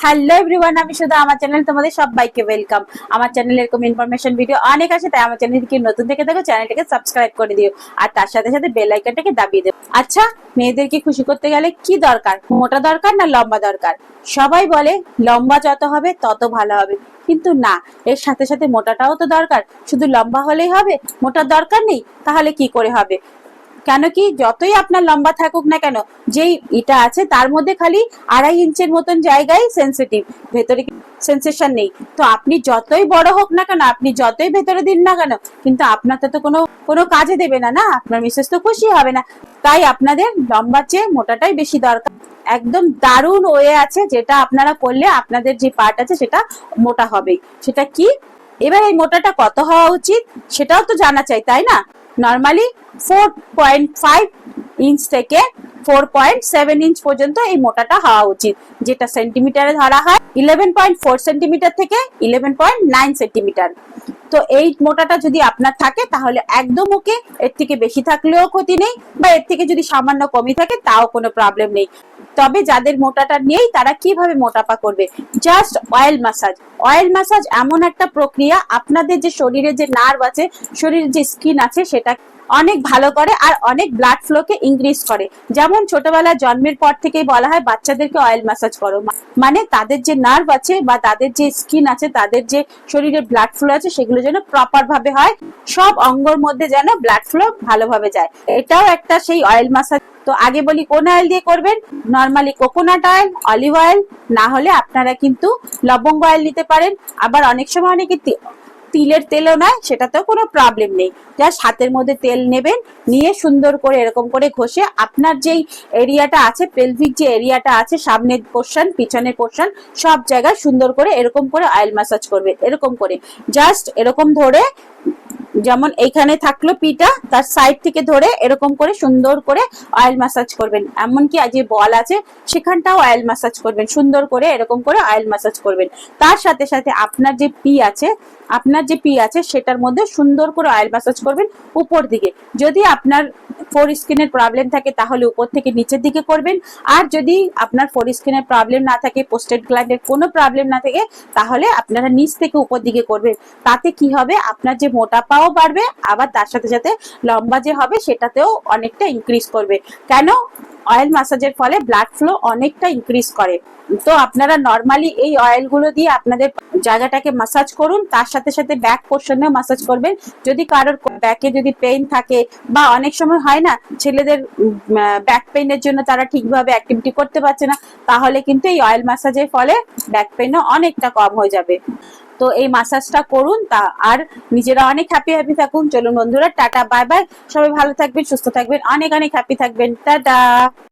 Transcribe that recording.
Hello everyone, আমি শুধু আমার চ্যানেল তোমাদের সবাইকে ওয়েলকাম। আমার চ্যানেলে এরকম ইনফরমেশন ভিডিও অনেক আছে, তাই আমার চ্যানেলকে নতুন থেকে দেখো, চ্যানেলটাকে সাবস্ক্রাইব করে দিও আর তার সাথে সাথে বেল আইকনটাকে দাবিয়ে দেবো। আচ্ছা, মেয়েদেরকে খুশি করতে গেলে কি দরকার? মোটা দরকার না লম্বা দরকার? সবাই বলে লম্বা যত হবে তত ভালো হবে, কিন্তু না, এর সাথে সাথে মোটাটাও তো দরকার। শুধু লম্বা হলেই হবে, মোটার দরকার নেই? তাহলে কি করে হবে? কেন কি যতই আপনার লম্বা থাকুক না কেন, যেই এটা আছে তার মধ্যে খালি 2.5 ইঞ্চের মতন জায়গায় সেন্সিটিভ, ভেতরে সেন্সেশন নেই। তো আপনি যতই বড় হোক না কেন, আপনি যতই ভেতরে দিন না কেন, কিন্তু আপনার তো কোনো কোনো কাজে দেবে না, না আপনার মিসেস তো খুশি হবে না। তাই আপনাদের লম্বার চেয়ে মোটাটাই বেশি দরকার। একদম দারুণ ওয়ে আছে যেটা আপনারা করলে আপনাদের যে পার্ট আছে সেটা মোটা হবে। সেটা কি? এবার এই মোটাটা কত হওয়া উচিত সেটাও তো জানা চাই, তাই না? নর্মালি 4.5 ইঞ্চ থেকে 4.7 ইঞ্চ পর্যন্ত এই মোটাটা হওয়া উচিত, যেটা সেন্টিমিটারে ধরা হয় 11.4 সেন্টিমিটার থেকে 11.9 সেন্টিমিটার। তো এই মোটাটা যদি আপনার থাকে তাহলে একদম ওকে, এর থেকে বেশি থাকলেও ক্ষতি নেই, বা এর থেকে যদি সামান্য কমই থাকে তাও কোনো প্রবলেম নেই। তবে যাদের মোটাটা নেই তারা কিভাবে মোটাপা করবে? Just oil massage. Oil massage এমন একটা প্রক্রিয়া, আপনাদের যে শরীরে যে নার্ভ আছে, শরীরের যে স্কিন আছে, সেটা অনেক ভালো করে আর অনেক ব্লাড ফ্লোকে ইনক্রিজ করে। যেমন ছোটবেলা জন্মের পর থেকেই বলা হয় বাচ্চাদেরকে অয়েল ম্যাসাজ করো, মানে তাদের যে নার্ভ আছে বা তাদের যে স্কিন আছে, তাদের যে শরীরে ব্লাড ফ্লো আছে, সেগুলো যেন প্রপার ভাবে হয়, সব অঙ্গর মধ্যে যেন ব্লাড ফ্লো ভালোভাবে যায়। এটাও একটা সেই অয়েল ম্যাসাজ। তো আগে বলি কোন অয়েল দিয়ে করবেন। Normally coconut oil, olive oil, না হলে আপনারা কিন্তু লবঙ্গ অয়েল নিতে পারেন। আবার অনেক সময় অনেকে তিলের তেলও নেয়, সেটাতেও কোনো প্রবলেম নেই। জাস্ট হাতের মধ্যে তেল নেবেন, নিয়ে সুন্দর করে এরকম করে ঘষে আপনার যেই এরিয়াটা আছে, পেলভিক যে এরিয়াটা আছে, সামনের পোর্শন পিছনের পোর্শন সব জায়গায় সুন্দর করে এরকম করে অয়েল ম্যাসাজ করবে। এরকম করে জাস্ট এরকম ধরে, যেমন এইখানে থাকলো পিটা, তার সাইড থেকে ধরে এরকম করে সুন্দর করে অয়েল ম্যাসাজ করবেন। এমনকি যে বল আছে সেখানটাও অয়েল ম্যাসাজ করবেন, সুন্দর করে এরকম করে অয়েল ম্যাসাজ করবেন। তার সাথে সাথে আপনার যে পি আছে সেটার মধ্যে সুন্দর করে অয়েল ম্যাসাজ করবেন উপর দিকে। যদি আপনার ফোর স্কিনের প্রবলেম থাকে তাহলে উপর থেকে নিচের দিকে করবেন, আর যদি আপনার ফোর স্কিনের প্রবলেম না থাকে, পোস্টেড গ্ল্যান্ডের কোনো প্রবলেম না থাকে, তাহলে আপনারা নিচ থেকে উপর দিকে করবেন। তাতে কি হবে? আপনার যে মোটাপাও বাড়বে, আবার তার সাথে সাথে লম্বা যে হবে সেটাতেও অনেকটা ইনক্রিজ করবে। কেন? অয়েল ম্যাসাজের ফলে ব্লাড ফ্লো অনেকটা ইনক্রিজ করে। তো আপনারা নর্মালি এই অয়েলগুলো দিয়ে আপনাদের জায়গাটাকে ম্যাসাজ করুন, তার সাথে সাথে ব্যাক পোর্শনেও ম্যাসাজ করবেন। যদি কারোর ব্যাকে যদি পেইন থাকে, বা অনেক সময় হয় না ছেলেদের ব্যাক পেইনের জন্য তারা ঠিকভাবে অ্যাক্টিভিটি করতে পারছে না, তাহলে কিন্তু এই অয়েল ম্যাসাজের ফলে ব্যাক পেইনও অনেকটা কম হয়ে যাবে। তো এই ম্যাসাজটা করুন, তা আর নিজেরা অনেক হ্যাপি থাকুন। চলুন বন্ধুরা, টাটা বাই বাই। সবাই ভালো থাকবেন, সুস্থ থাকবেন, অনেক অনেক হ্যাপি থাকবেন। টাটা।